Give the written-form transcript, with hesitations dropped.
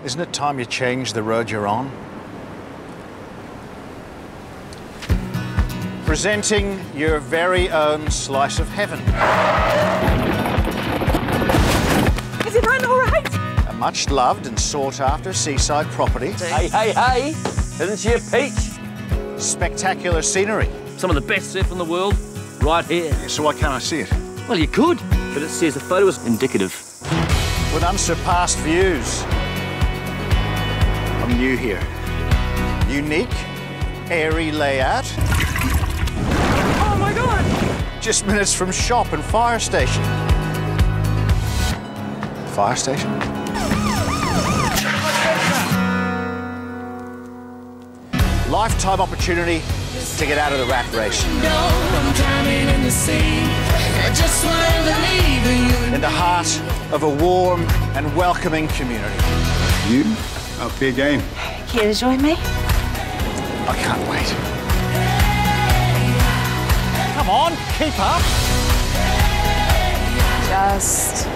Isn't it time you change the road you're on? Presenting your very own slice of heaven. Is it run all right? A much-loved and sought-after seaside property. Hey, hey, hey! Isn't she a peach? Spectacular scenery. Some of the best surf in the world, right here. So why can't I see it? Well, you could, but it says the photo is indicative. With unsurpassed views. I'm new here. Unique, airy layout. Oh my God! Just minutes from shop and fire station. Fire station? Lifetime opportunity to get out of the rat race. In the heart of a warm and welcoming community. You up for your game? Here to join me? I can't wait. Come on, keep up. Just